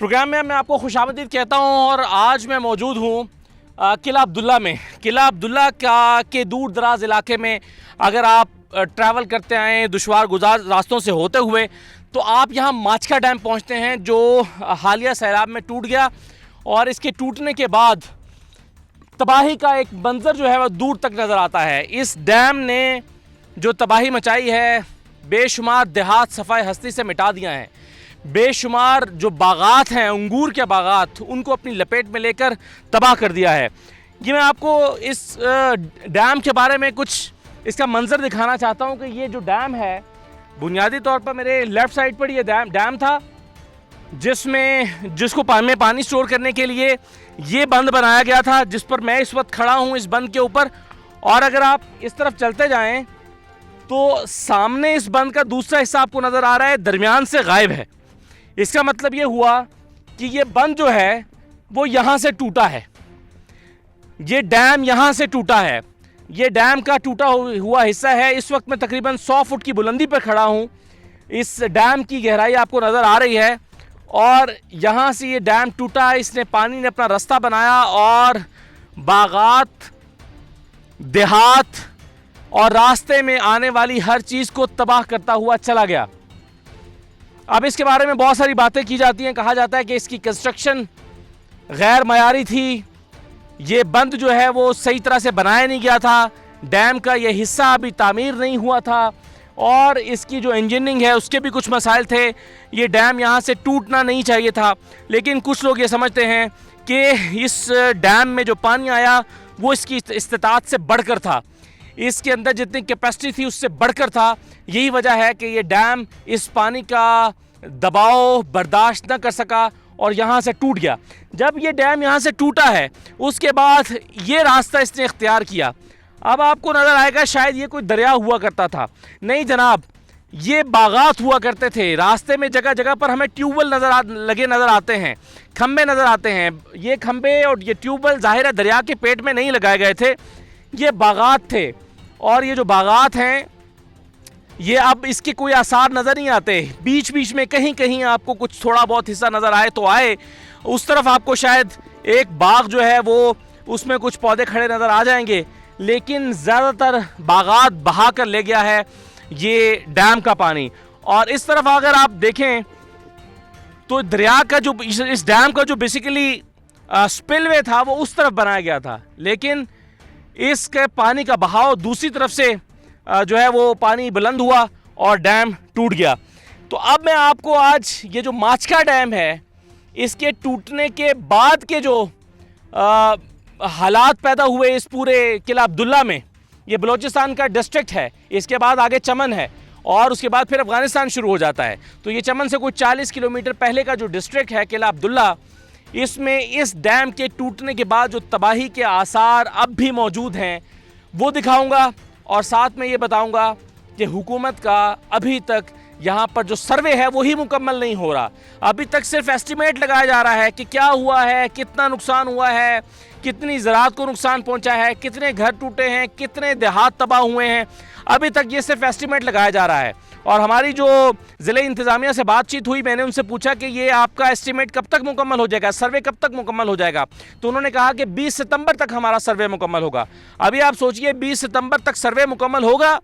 Programme में मैं आपको खुशामदीद कहता हूँ और आज मैं मौजूद हूँ किला अब्दुल्ला में। किला अब्दुल्ला के दूर दराज इलाके में अगर आप ट्रैवल करते आए दुशवार गुजार रास्तों से होते हुए तो आप यहाँ माचका डैम पहुँचते हैं जो हालिया सैलाब में टूट गया और इसके टूटने के बाद तबाही का एक मंजर जो है वह दूर तक नज़र आता है। इस डैम ने जो तबाही मचाई है बेशुमार देहात सफ़ाई हस्ती से मिटा दिया है। बेशुमार जो बागात हैं अंगूर के बागात उनको अपनी लपेट में लेकर तबाह कर दिया है। ये मैं आपको इस डैम के बारे में कुछ इसका मंजर दिखाना चाहता हूँ कि ये जो डैम है बुनियादी तौर पर मेरे लेफ़्ट साइड पर ये डैम था जिसको पानी स्टोर करने के लिए ये बंद बनाया गया था जिस पर मैं इस वक्त खड़ा हूँ इस बंद के ऊपर। और अगर आप इस तरफ चलते जाएं तो सामने इस बंद का दूसरा हिस्सा आपको नज़र आ रहा है, दरमियान से गायब है। इसका मतलब ये हुआ कि ये बंद जो है वो यहाँ से टूटा है, ये डैम यहाँ से टूटा है। ये डैम का टूटा हुआ हिस्सा है। इस वक्त मैं तकरीबन 100 फुट की बुलंदी पर खड़ा हूँ। इस डैम की गहराई आपको नज़र आ रही है और यहाँ से ये डैम टूटा, इसने पानी ने अपना रास्ता बनाया और बागात, देहात और रास्ते में आने वाली हर चीज़ को तबाह करता हुआ चला गया। अब इसके बारे में बहुत सारी बातें की जाती हैं। कहा जाता है कि इसकी कंस्ट्रक्शन गैर मयारी थी, ये बंद जो है वो सही तरह से बनाया नहीं गया था, डैम का ये हिस्सा अभी तामीर नहीं हुआ था और इसकी जो इंजीनियरिंग है उसके भी कुछ मसाइल थे। ये डैम यहाँ से टूटना नहीं चाहिए था। लेकिन कुछ लोग ये समझते हैं कि इस डैम में जो पानी आया वो इसकी इस्तिताअत से बढ़कर था, इसके अंदर जितनी कैपेसिटी थी उससे बढ़कर था। यही वजह है कि ये डैम इस पानी का दबाव बर्दाश्त न कर सका और यहाँ से टूट गया। जब ये डैम यहाँ से टूटा है उसके बाद ये रास्ता इसने इख्तियार किया। अब आपको नज़र आएगा शायद ये कोई दरिया हुआ करता था। नहीं जनाब, ये बागात हुआ करते थे। रास्ते में जगह जगह पर हमें ट्यूबवेल लगे नज़र आते हैं, खंबे नज़र आते हैं। ये खंबे और ये ट्यूबवेल ज़ाहिर है दरिया के पेट में नहीं लगाए गए थे, ये बागात थे। और ये जो बागात हैं ये अब इसके कोई आसार नज़र नहीं आते। बीच बीच में कहीं कहीं आपको कुछ थोड़ा बहुत हिस्सा नज़र आए तो आए, उस तरफ आपको शायद एक बाग जो है वो उसमें कुछ पौधे खड़े नज़र आ जाएंगे, लेकिन ज़्यादातर बागात बहा कर ले गया है ये डैम का पानी। और इस तरफ अगर आप देखें तो दरिया का जो इस डैम का जो बेसिकली स्पिलवे था वो उस तरफ बनाया गया था, लेकिन इसके पानी का बहाव दूसरी तरफ से जो है वो पानी बुलंद हुआ और डैम टूट गया। तो अब मैं आपको आज ये जो माचका डैम है इसके टूटने के बाद के जो हालात पैदा हुए इस पूरे किला अब्दुल्ला में, ये बलूचिस्तान का डिस्ट्रिक्ट है, इसके बाद आगे चमन है और उसके बाद फिर अफ़गानिस्तान शुरू हो जाता है। तो ये चमन से कुछ 40 किलोमीटर पहले का जो डिस्ट्रिक्ट है किला अब्दुल्ला, इसमें इस डैम के टूटने के बाद जो तबाही के आसार अब भी मौजूद हैं वो दिखाऊंगा और साथ में ये बताऊंगा कि हुकूमत का अभी तक यहाँ पर जो सर्वे है वही मुकम्मल नहीं हो रहा। अभी तक सिर्फ एस्टिमेट लगाया जा रहा है कि क्या हुआ है, कितना नुकसान हुआ है, कितनी ज़राअत को नुकसान पहुँचा है, कितने घर टूटे हैं, कितने देहात तबाह हुए हैं। अभी तक ये सिर्फ एस्टिमेट लगाया जा रहा है। और हमारी जो ज़िले इंतज़ामिया से बातचीत हुई, मैंने उनसे पूछा कि ये आपका एस्टिमेट कब तक मुकम्मल हो जाएगा, सर्वे कब तक मुकम्मल हो जाएगा। तो उन्होंने कहा कि 20 सितंबर तक हमारा सर्वे मुकम्मल होगा। अभी आप सोचिए 20 सितंबर तक सर्वे मुकम्मल होगा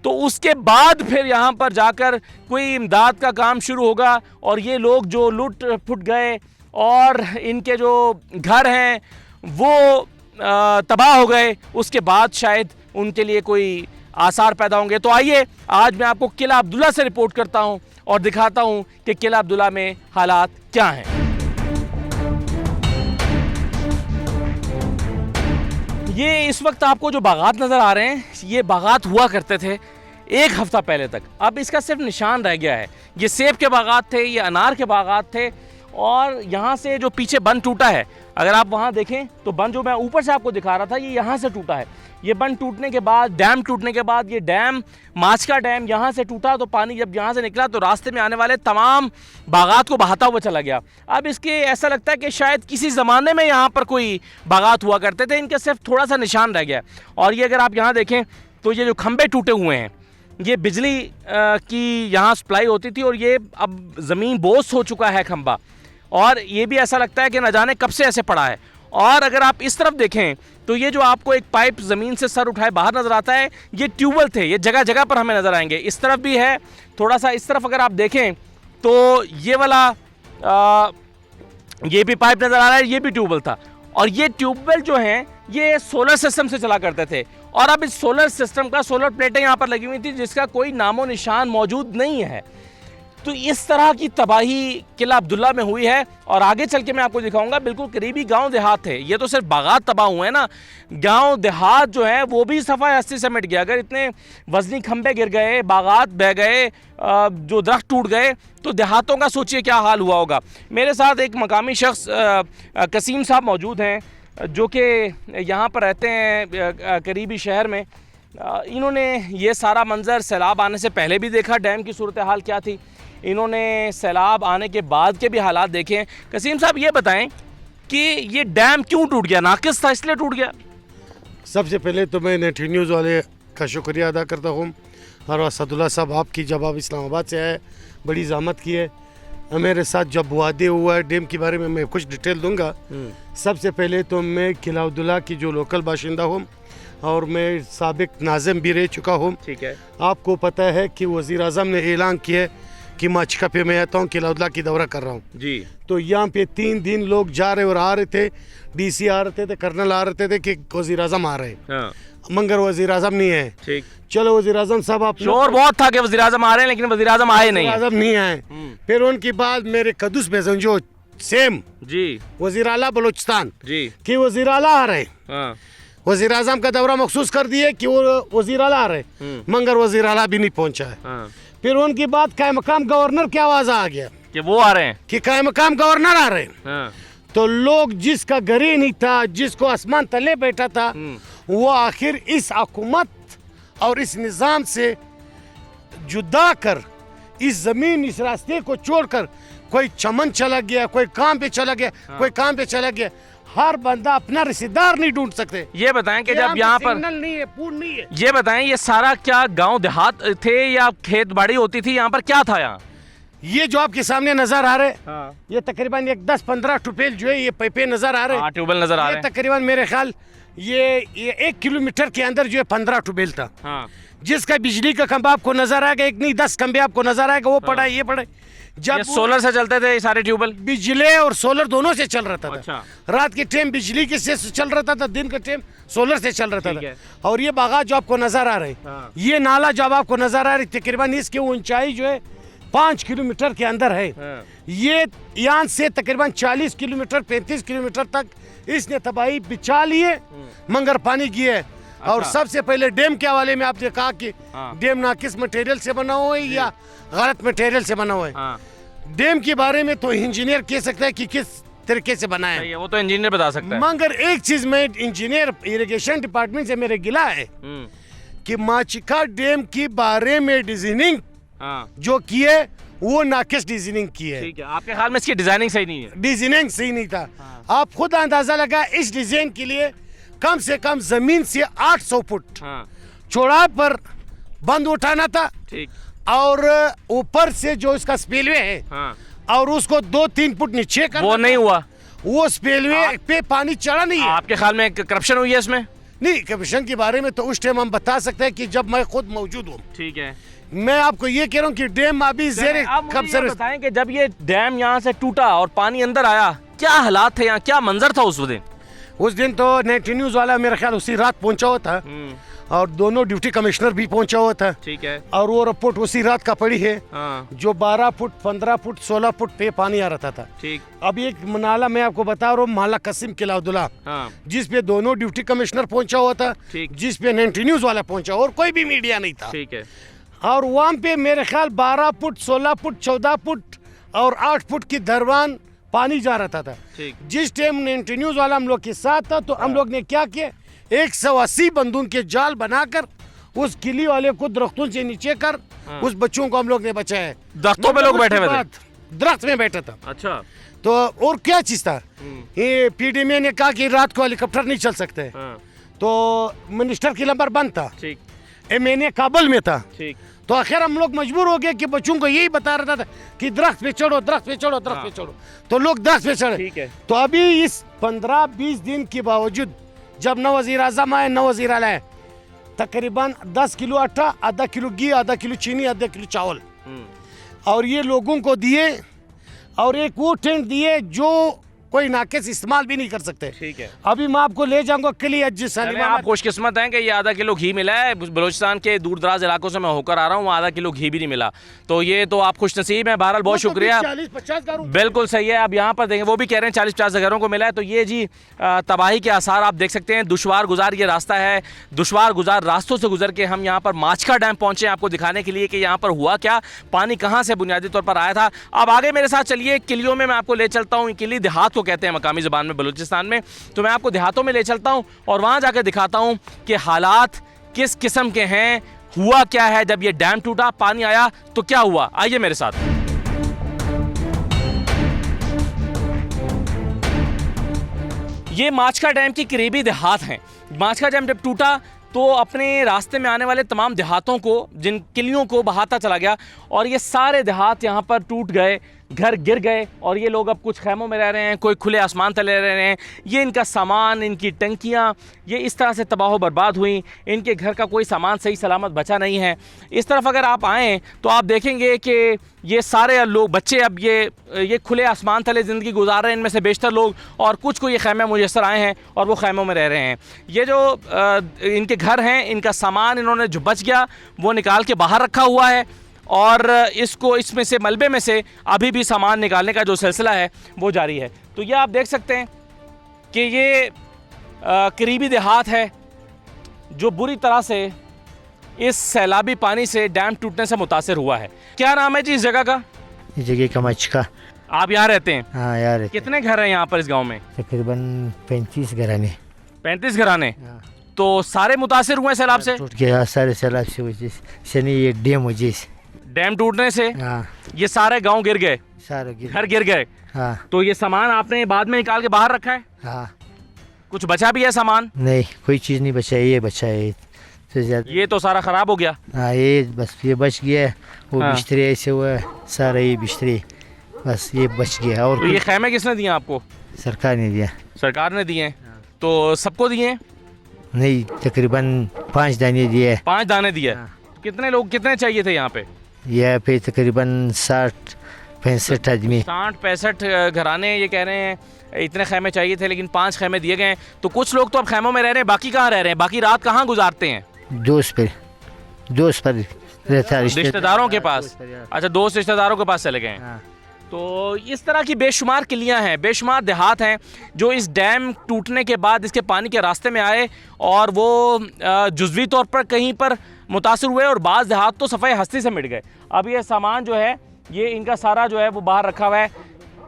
तो उसके बाद फिर यहाँ पर जाकर कोई इमदाद का काम शुरू होगा और ये लोग जो लुट फुट गए और इनके जो घर हैं वो तबाह हो गए, उसके बाद शायद उनके लिए कोई आसार पैदा होंगे। तो आइए आज मैं आपको किला अब्दुल्ला से रिपोर्ट करता हूं और दिखाता हूं कि किला अब्दुल्ला में हालात क्या हैं। ये इस वक्त आपको जो बागात नज़र आ रहे हैं ये बागात हुआ करते थे एक हफ्ता पहले तक। अब इसका सिर्फ निशान रह गया है। ये सेब के बागात थे, ये अनार के बागात थे और यहाँ से जो पीछे बंद टूटा है, अगर आप वहाँ देखें तो बंद जो मैं ऊपर से आपको दिखा रहा था ये यहाँ से टूटा है। ये बंद टूटने के बाद, डैम टूटने के बाद, ये डैम माचका डैम यहाँ से टूटा तो पानी जब यहाँ से निकला तो रास्ते में आने वाले तमाम बागात को बहाता हुआ चला गया। अब इसके ऐसा लगता है कि शायद किसी ज़माने में यहाँ पर कोई बागात हुआ करते थे, इनका सिर्फ थोड़ा सा निशान रह गया। और ये अगर आप यहाँ देखें तो ये जो खंबे टूटे हुए हैं ये बिजली की यहाँ सप्लाई होती थी और ये अब ज़मीन बोझ हो चुका है खंबा। और ये भी ऐसा लगता है कि न जाने कब से ऐसे पड़ा है। और अगर आप इस तरफ देखें तो ये जो आपको एक पाइप ज़मीन से सर उठाए बाहर नज़र आता है, ये ट्यूबवेल थे, ये जगह जगह पर हमें नज़र आएंगे। इस तरफ भी है, थोड़ा सा इस तरफ अगर आप देखें तो ये वाला ये भी पाइप नज़र आ रहा है, ये भी ट्यूबवेल था। और ये ट्यूबवेल जो हैं ये सोलर सिस्टम से चला करते थे, और अब इस सोलर सिस्टम का सोलर प्लेटें यहाँ पर लगी हुई थी जिसका कोई नामो निशान मौजूद नहीं है। तो इस तरह की तबाही किला अब्दुल्ला में हुई है। और आगे चल के मैं आपको दिखाऊंगा, बिल्कुल करीबी गांव देहात है, ये तो सिर्फ बागात तबाह हुए हैं ना, गांव देहात जो है वो भी सफाई हस्ती से मिट गया। अगर इतने वजनी खंबे गिर गए, बागात बह गए, जो दरख्त टूट गए, तो देहातों का सोचिए क्या हाल हुआ होगा। मेरे साथ एक मकामी शख्स कसीम साहब मौजूद हैं जो कि यहाँ पर रहते हैं करीबी शहर में। इन्होंने ये सारा मंज़र सैलाब आने से पहले भी देखा, डैम की सूरत हाल क्या थी, इन्होंने सैलाब आने के बाद के भी हालात देखे हैं। कसीम साहब ये बताएं कि ये डैम क्यों टूट गया, नाकिस था इसलिए टूट गया? सबसे पहले तो मैं नेटी न्यूज़ वाले का शुक्रिया अदा करता हूँ, और असदुल्ला साहब आपकी, जब आप इस्लामाबाद से आए बड़ी ज़हमत की है। मेरे साथ जब वादे हुआ है डैम के बारे में मैं कुछ डिटेल दूंगा। सबसे पहले तो मैं किला अब्दुल्ला की जो लोकल बाशिंदा हूँ, और मैं साबिक नाज़िम भी रह चुका हूँ। ठीक है। आपको पता है कि वज़ीर आज़म ने ऐलान किया है कि माचिका पे मैं आता हूँ, किला अब्दुल्ला की दौरा कर रहा हूँ जी। तो यहाँ पे 3 दिन लोग जा रहे और आ रहे थे, DC आ रहे थे, कर्नल आ रहे थे कि वज़ीर आज़म आ रहे हैं। हाँ। मगर वज़ीर आज़म नहीं है। ठीक। चलो वज़ीर आज़म साहब, आप शोर बहुत था कि वज़ीर आज़म आ रहे हैं, लेकिन वज़ीर आज़म आए नहीं। आज़म नहीं आए। फिर उनके बाद मेरे कदुस बेजन जो सेम जी, वज़ीर आला बलूचिस्तान जी, कि वज़ीर आला आ रहे। हाँ। वज़ीर आज़म का दौरा मखसूस कर दिए कि वो वज़ीर आला आ रहे, मगर वज़ीर आला भी नहीं पहुंचा है। हाँ। फिर उनके बाद कायम मकाम गवर्नर की आवाज़ आ गया कि वो आ रहे हैं कि कायम मकाम गवर्नर आ रहे। हाँ। तो लोग जिसका घर ही नहीं था, जिसको आसमान तले बैठा था, वो आखिर इस हुकूमत और इस निज़ाम से जुदा कर, इस ज़मीन, इस रास्ते को छोड़कर कोई चमन चला गया, कोई काम पे चला गया, कोई काम पे चला गया। हर बंदा अपना रिश्तेदार नहीं ढूंढ सकते। ये बताएं कि जब यहाँ पर सिग्नल नहीं है, पूर्ण नहीं है। ये बताएं ये सारा क्या गांव देहात थे या खेत बाड़ी होती थी, यहाँ पर क्या था? यहाँ ये जो आपके सामने नजर आ रहे, हाँ। ये तकरीबन एक 10-15 टुपेल जो है ये पैपे नजर आ रहे, हाँ, ट्यूबवेल नजर आ रहे ये हैं। तकरीबन मेरे ख्याल ये 1 किलोमीटर के अंदर जो है 15 टुपेल था। हाँ। जिसका बिजली का खंभा आपको नजर आएगा, एक नहीं 10 खंभे आपको नजर आएगा, वो पड़ा है, ये पड़ा है। जब ये सोलर से चलते थे ये सारे ट्यूबवेल? बिजली और सोलर दोनों से चल रहा था। अच्छा। रात के टाइम बिजली के से चल रहा था, दिन के टाइम सोलर से चल रहा ठीक था। है। और ये बागात जो आपको नजर आ रहे, हाँ। ये नाला जो आपको नजर आ रही, तकरीबन इसकी ऊंचाई जो है 5 किलोमीटर के अंदर है। हाँ। ये यहाँ से तकरीबन 40 किलोमीटर 35 किलोमीटर तक इसने तबाही बिछा लिए, मगर पानी गिए। और अच्छा। सबसे पहले डैम के हवाले में आपने कहा कि हाँ। डैम ना किस मटेरियल से बना हुआ है या गलत मटेरियल से बना हुआ है। हाँ। डैम के बारे में तो इंजीनियर कह सकता है कि किस तरीके से बना सही है, है, वो तो इंजीनियर बता सकता है। मगर एक चीज में इंजीनियर इरिगेशन डिपार्टमेंट से मेरे गिला है कि माचिका डैम के बारे में डिजाइनिंग हाँ। जो की है वो नाकिस डिजाइनिंग की है। ठीक है, आपके ख्याल में इसकी डिजाइनिंग सही नहीं है? डिजाइनिंग सही नहीं था। आप खुद अंदाजा लगा, इस डिजाइन के लिए कम से कम जमीन से 800 फुट हाँ। चौड़ाई पर बंद उठाना था, ठीक। और ऊपर से जो इसका स्पिलवे है, हाँ। और उसको 2-3 फुट नीचे करना वो नहीं था। हुआ? वो स्पिलवे पे पानी चढ़ा नहीं है। आपके ख्याल में करप्शन हुई है इसमें? नहीं, करप्शन के बारे में तो उस टाइम हम बता सकते हैं कि जब मैं खुद मौजूद हूँ। ठीक है। मैं आपको ये कह रहा हूँ कि डैम अभी ज़ेरे आप मुझे कब ये सर्विस। बताएं कि जब ये डैम यहाँ से टूटा और पानी अंदर आया, क्या हालात थे यहाँ, क्या मंजर था उस दिन? उस दिन तो नेटी न्यूज़ वाला मेरा ख्याल उसी रात पहुंचा हुआ था, और दोनों डिप्टी कमिश्नर भी पहुंचा हुआ था। ठीक है। और वो रिपोर्ट उसी रात का पड़ी है, हाँ। जो 12 फुट 15 फुट 16 फुट पे पानी आ रहा था। ठीक। अब एक नाला मैं आपको बता रहा हूँ, माला कसीम किला अब्दुल्ला, हाँ। जिस पे दोनों डिप्टी कमिश्नर पहुंचा हुआ था, ठीक। जिस पे नेटी न्यूज़ वाला पहुंचा, और कोई भी मीडिया नहीं था। ठीक है। और वहाँ पे मेरे ख्याल 12 फुट 16 फुट 14 फुट और 8 फुट की दरवान पानी जा रहा था। ठीक। जिस टाइम नेटी न्यूज़ वाला हम लोग के साथ था, तो हम लोग ने क्या किया, 180 बंदूक के जाल बनाकर उस किले वाले को दरख्तों से नीचे कर उस बच्चों को हम लोग ने बचाया। दरख्तों पे लोग बैठे हुए थे? दरख्त में बैठा था। अच्छा। तो और क्या चीज था, ये PDM ने कहा कि रात को हेलीकॉप्टर नहीं चल सकते। हाँ। तो मिनिस्टर की नंबर बंद था। ठीक। MNA काबुल में था। ठीक। तो आखिर हम लोग मजबूर हो गए कि बच्चों को यही बता रहा था कि दरख्त पे चढ़ो, दरख्त पे चढ़ो, दरख्त पे चढ़ो, तो लोग दरख्त पे चढ़े। ठीक है। तो अभी इस 15-20 दिन के बावजूद जब नौ वज़ीर आज़म आए, नौ वज़ीर आला आए, तकरीबन 10 किलो आटा, आधा किलो घी, आधा किलो चीनी, आधा किलो चावल और ये लोगों को दिए, और एक वो टेंट दिए जो कोई नाकिस इस्तेमाल भी नहीं कर सकते। ठीक है। अभी मैं आपको ले जाऊंगा किले आप खुशकिस्मत हैं कि ये आधा किलो घी मिला है। बलूचिस्तान के दूर दराज इलाकों से मैं होकर आ रहा हूँ, आधा किलो घी भी नहीं मिला, तो ये तो आप खुश नसीब हैं। बहरहाल बहुत शुक्रिया। 40-50 घरों, बिल्कुल सही है। अब यहाँ पर देखें, वो भी कह रहे हैं 40-50 घरों को मिला है। तो ये जी तबाही के आसार आप देख सकते हैं। दुश्वार गुजार ये रास्ता है, दुश्वार गुजार रास्तों से गुजर के हम यहाँ पर माचका डैम पहुँचे आपको दिखाने के लिए कि यहाँ पर हुआ क्या, पानी कहाँ से बुनियादी तौर पर आया था। अब आगे मेरे साथ चलिए, किलियों में मैं आपको ले चलता हूँ। किली देहात को कहते हैं मकामी ज़बान में बलूचिस्तान में, तो मैं आपको देहातों में ले चलता हूँ और वहाँ जाकर दिखाता हूँ कि हालात किस किस्म के हैं, हुआ क्या है। जब ये डैम टूटा, पानी आया तो क्या हुआ, आइए मेरे साथ। ये माचका डैम की करीबी देहात हैं। माचका डैम जब टूटा तो अपने रास्ते में आने वाले तमाम देहातों को, जिन किलियों को बहाता चला गया और ये सारे देहात यहाँ पर टूट गए, घर गिर गए और ये लोग अब कुछ खैमों में रह रहे हैं, कोई खुले आसमान तले रह रहे हैं। ये इनका सामान, इनकी टंकियाँ ये इस तरह से तबाह बर्बाद हुई, इनके घर का कोई सामान सही सलामत बचा नहीं है। इस तरफ अगर आप आएँ तो आप देखेंगे कि ये सारे लोग, बच्चे अब ये खुले आसमान तले ज़िंदगी गुजार रहे हैं, इनमें से बेशतर लोग, और कुछ को ये खैमे मुयस्सर आए हैं और वो खैमों में रह रहे हैं। ये जो इनके घर हैं, इनका सामान इन्होंने जो बच गया वो निकाल के बाहर रखा हुआ है और इसमें से मलबे में से अभी भी सामान निकालने का जो सिलसिला है वो जारी है। तो ये आप देख सकते हैं कि ये करीबी देहात है जो बुरी तरह से इस सैलाबी पानी से, डैम टूटने से मुतासिर हुआ है। क्या नाम है जी इस जगह का? इस जगह का मचका। आप यहाँ रहते हैं? हाँ यार। कितने घर हैं यहाँ पर इस गांव में? तकरीबन 35 घराने। 35 घराने। तो सारे मुतासिर हुए सैलाब से? टूट गया सारे सैलाब से वजह से, ये डैम वजह से, डैम टूटने से ये सारे गांव गिर गए, सारे घर गिर गए। हाँ। तो ये सामान आपने बाद में निकाल के बाहर रखा है? हाँ। कुछ बचा भी है सामान? नहीं, कोई चीज़ नहीं बचा, ये बचा है तो ज़्यादा। ये तो सारा ख़राब हो गया। हाँ, ये बस ये बच गया। वो बिस्तरे ऐसे हुआ, सारा ये बिस्तरे बस ये बच गया। और तो ये खैमे किसने दिए आपको? सरकार ने दिया। सरकार ने दिए? तो सबको दिए? नहीं, तकरीबन 5 दाने दिए। 5 दाने दिए। कितने लोग, कितने चाहिए थे यहाँ पे? यहाँ पे तकरीबन 60-65 आदमी। 60-65 घराने ये कह रहे हैं इतने खैमे चाहिए थे, लेकिन 5 खैमे दिए गए। तो कुछ लोग तो अब खैमों में रह रहे हैं, बाकी कहाँ रह रहे हैं? बाकी रात कहाँ गुजारते हैं? दोस्त पर रहता है, रिश्तेदारों के पास। अच्छा, दोस्त रिश्तेदारों के पास चले गए। तो इस तरह की बेशुमार किलियां हैं, बेशुमार देहात हैं जो इस डैम टूटने के बाद इसके पानी के रास्ते में आए और वो जुज़वी तौर पर कहीं पर मुतासिर हुए और बाज़ देहात तो सफ़ाई हस्ती से मिट गए। अब ये सामान जो है, ये इनका सारा जो है वो बाहर रखा हुआ है।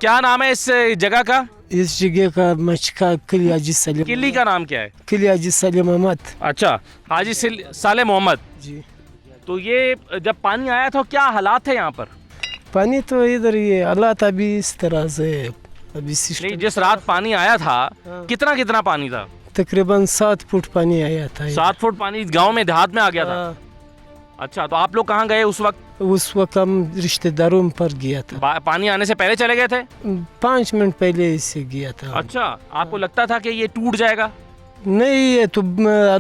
क्या नाम है इस जगह का? इस जगह का मचका किली हाजी सलीम। किली का नाम क्या है? किली हाजी सलीम मोहम्मद। अच्छा, हाजी साले मोहम्मद जी। तो ये जब पानी आया था क्या हालात थे यहाँ पर? पानी तो इधर ये हालात अभी इस तरह से, अभी नहीं, जिस रात पानी आया था कितना पानी था? तकरीबन 7 फुट पानी आया था। 7 फुट पानी गांव में, देहात में आ गया था? अच्छा, तो आप लोग कहाँ गए उस वक्त? उस वक्त हम रिश्तेदारों पर गया था। पानी आने से पहले चले गए थे? 5 मिनट पहले इससे गया था। अच्छा, आपको लगता था कि ये टूट जाएगा? नहीं, ये तो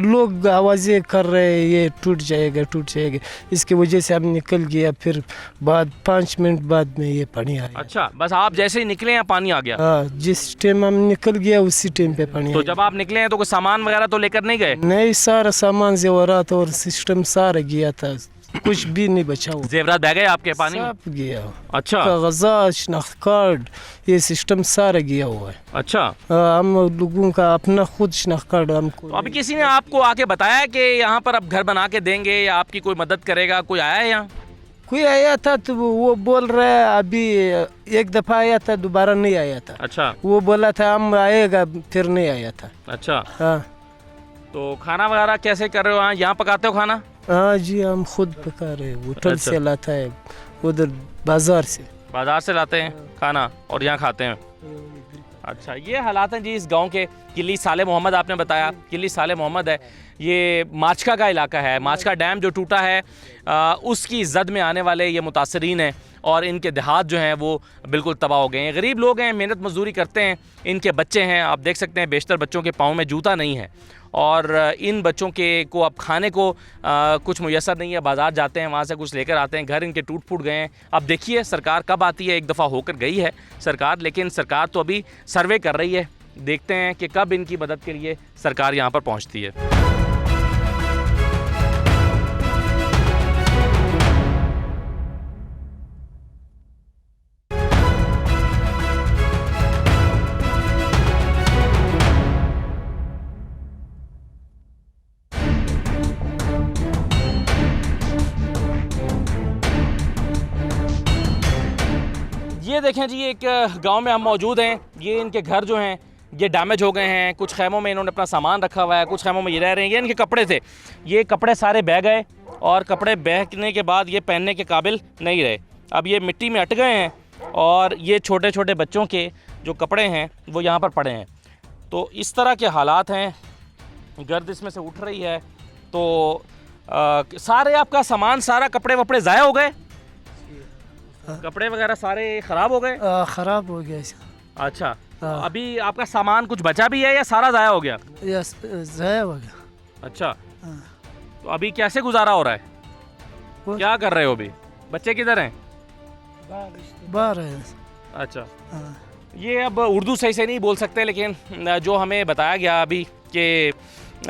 लोग आवाज़ें कर रहे हैं ये टूट जाएगा, इसकी वजह से हम निकल गया। फिर बाद 5 मिनट बाद में ये पानी आया। अच्छा, बस आप जैसे ही निकले हैं पानी आ गया? हाँ, जिस टाइम हम निकल गया उसी टाइम पे पानी तो आया। जब आप निकले हैं तो कोई सामान वगैरह तो लेकर नहीं गए? नहीं, सारा सामान जेवरात और सिस्टम सारा गया था, कुछ भी नहीं बचा हुआ। जेवरात बह गए आपके पानी में? सब गया। अच्छा, कागजात, शनाख्त कार्ड, ये सिस्टम सारा गया हुआ है। अच्छा, हम लोगों का अपना खुद शनाख्त कार्ड हमको। तो अभी किसी ने आपको आके बताया कि यहाँ पर अब घर बना के देंगे या आपकी कोई मदद करेगा? कोई आया है यहाँ? कोई आया था तो वो बोल रहा है अभी एक दफ़ा आया था, दोबारा नहीं आया था। अच्छा, वो बोला था हम आएगा, फिर नहीं आया था। अच्छा। हाँ। तो खाना वगैरह कैसे कर रहे हो? यहाँ पकाते हो खाना? हाँ जी, हम खुद पका रहे हैं, होटल से लाता है, उधर बाजार से लाते हैं खाना और यहाँ खाते हैं। अच्छा, ये हालात हैं जी इस गांव के। किली साले मोहम्मद आपने बताया, किली साले मोहम्मद है, ये माचका का इलाका है। माचका डैम जो टूटा है उसकी जद में आने वाले ये मुतासरीन हैं और इनके देहात जो हैं वो बिल्कुल तबाह हो गए हैं। गरीब लोग हैं, मेहनत मजदूरी करते हैं, इनके बच्चे हैं, आप देख सकते हैं बेशतर बच्चों के पाँव में जूता नहीं है और इन बच्चों के को अब खाने को कुछ मुयसर नहीं है। बाज़ार जाते हैं, वहाँ से कुछ लेकर आते हैं, घर इनके टूट फूट गए हैं। अब देखिए सरकार कब आती है, एक दफ़ा होकर गई है सरकार, लेकिन सरकार तो अभी सर्वे कर रही है। देखते हैं कि कब इनकी मदद के लिए सरकार यहाँ पर पहुँचती है। ये देखें जी, एक गांव में हम मौजूद हैं। ये इनके घर जो हैं ये डैमेज हो गए हैं। कुछ खैमों में इन्होंने अपना सामान रखा हुआ है, कुछ खैमों में ये रह रहे हैं। ये इनके कपड़े थे, ये कपड़े सारे बह गए और कपड़े बहने के बाद ये पहनने के काबिल नहीं रहे। अब ये मिट्टी में अट गए हैं और ये छोटे छोटे बच्चों के जो कपड़े हैं वो यहाँ पर पड़े हैं। तो इस तरह के हालात हैं, गर्द इसमें से उठ रही है। तो सारे आपका सामान, सारा कपड़े वपड़े ज़ाया हो गए, कपड़े वगैरह सारे ख़राब हो गए? ख़राब हो गया इसका। अच्छा, अभी आपका सामान कुछ बचा भी है या सारा ज़ाया हो गया? ज़ाया हो गया। अच्छा, तो अभी कैसे गुजारा हो रहा है, क्या कर रहे हो अभी? बच्चे किधर हैं? बाहर है। अच्छा, ये अब उर्दू सही से नहीं बोल सकते, लेकिन जो हमें बताया गया अभी कि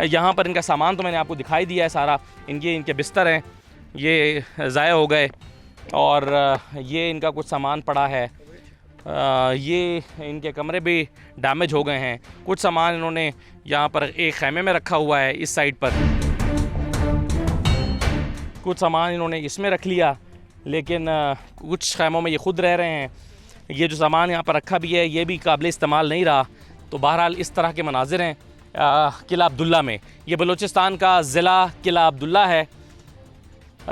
यहाँ पर इनका सामान तो मैंने आपको दिखाई दिया है सारा। इनके बिस्तर हैं ये ज़ाया हो गए और ये इनका कुछ सामान पड़ा है। ये इनके कमरे भी डैमेज हो गए हैं। कुछ सामान इन्होंने यहाँ पर एक खैमे में रखा हुआ है इस साइड पर, कुछ सामान इन्होंने इसमें रख लिया, लेकिन कुछ खैमों में ये ख़ुद रह रहे हैं। ये जो सामान यहाँ पर रखा भी है ये भी काबिल इस्तेमाल नहीं रहा। तो बहरहाल इस तरह के मनाजिर हैं किला अब्दुल्ला में। ये बलूचिस्तान का ज़िला किला अब्दुल्ला है,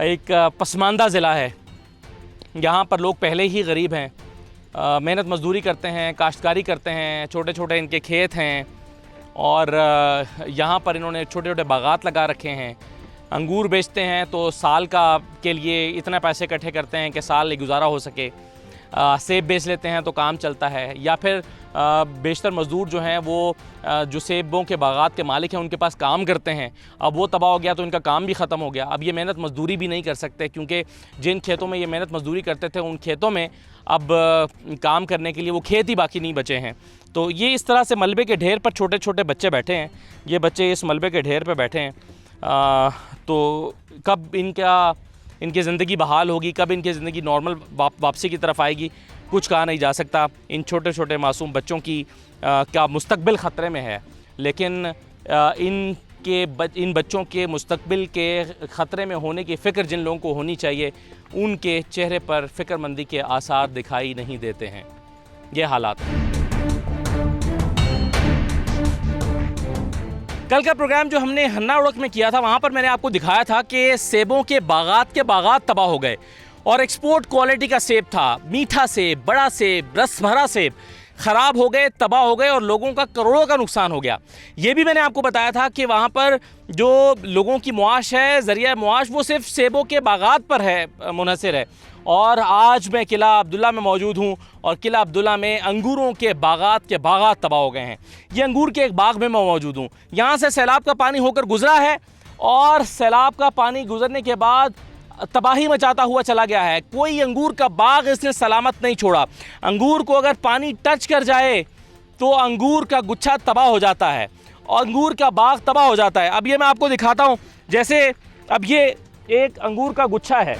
एक पसमानदा ज़िला है। यहाँ पर लोग पहले ही गरीब हैं, मेहनत मजदूरी करते हैं, काश्तकारी करते हैं, छोटे छोटे इनके खेत हैं और यहाँ पर इन्होंने छोटे छोटे बागात लगा रखे हैं। अंगूर बेचते हैं तो साल का के लिए इतना पैसे इकट्ठे करते हैं कि साल गुजारा हो सके। सेब बेच लेते हैं तो काम चलता है, या फिर बेशतर मज़दूर जो हैं वो जो सेबों के बागात के मालिक हैं उनके पास काम करते हैं। अब वो तबाह हो गया तो इनका काम भी ख़त्म हो गया। अब ये मेहनत मजदूरी भी नहीं कर सकते, क्योंकि जिन खेतों में ये मेहनत मजदूरी करते थे उन खेतों में अब काम करने के लिए वो खेत ही बाकी नहीं बचे हैं। तो ये इस तरह से मलबे के ढेर पर छोटे छोटे बच्चे बैठे हैं। ये बच्चे इस मलबे के ढेर पर बैठे हैं। तो कब इनकी ज़िंदगी बहाल होगी, कब इनकी ज़िंदगी नॉर्मल वापसी की तरफ आएगी, कुछ कहा नहीं जा सकता। इन छोटे छोटे मासूम बच्चों की क्या मुस्तकबिल ख़तरे में है, लेकिन इन बच्चों के मुस्तकबिल के ख़तरे में होने की फ़िक्र जिन लोगों को होनी चाहिए उनके चेहरे पर फ़िक्रमंदी के आसार दिखाई नहीं देते हैं। ये हालात हैं। कल का प्रोग्राम जो हमने हन्ना उड़क में किया था वहाँ पर मैंने आपको दिखाया था कि सेबों के बागात तबाह हो गए और एक्सपोर्ट क्वालिटी का सेब था, मीठा सेब, बड़ा सेब, रस भरा सेब ख़राब हो गए, तबाह हो गए और लोगों का करोड़ों का नुकसान हो गया। ये भी मैंने आपको बताया था कि वहाँ पर जो लोगों की मुआश है, ज़रिया मुआश, वो सिर्फ सेबों के बागात पर है मुनहसर है। और आज मैं किला अब्दुल्ला में मौजूद हूँ और किला अब्दुल्ला में अंगूरों के बागात तबाह हो गए हैं। ये अंगूर के एक बाग में मैं मौजूद हूँ। यहाँ से सैलाब का पानी होकर गुजरा है और सैलाब का पानी गुजरने के बाद तबाही मचाता हुआ चला गया है। कोई अंगूर का बाग इसने सलामत नहीं छोड़ा। अंगूर को अगर पानी टच कर जाए तो अंगूर का गुच्छा तबाह हो जाता है और अंगूर का बाग तबाह हो जाता है। अब ये मैं आपको दिखाता हूँ, जैसे अब ये एक अंगूर का गुच्छा है,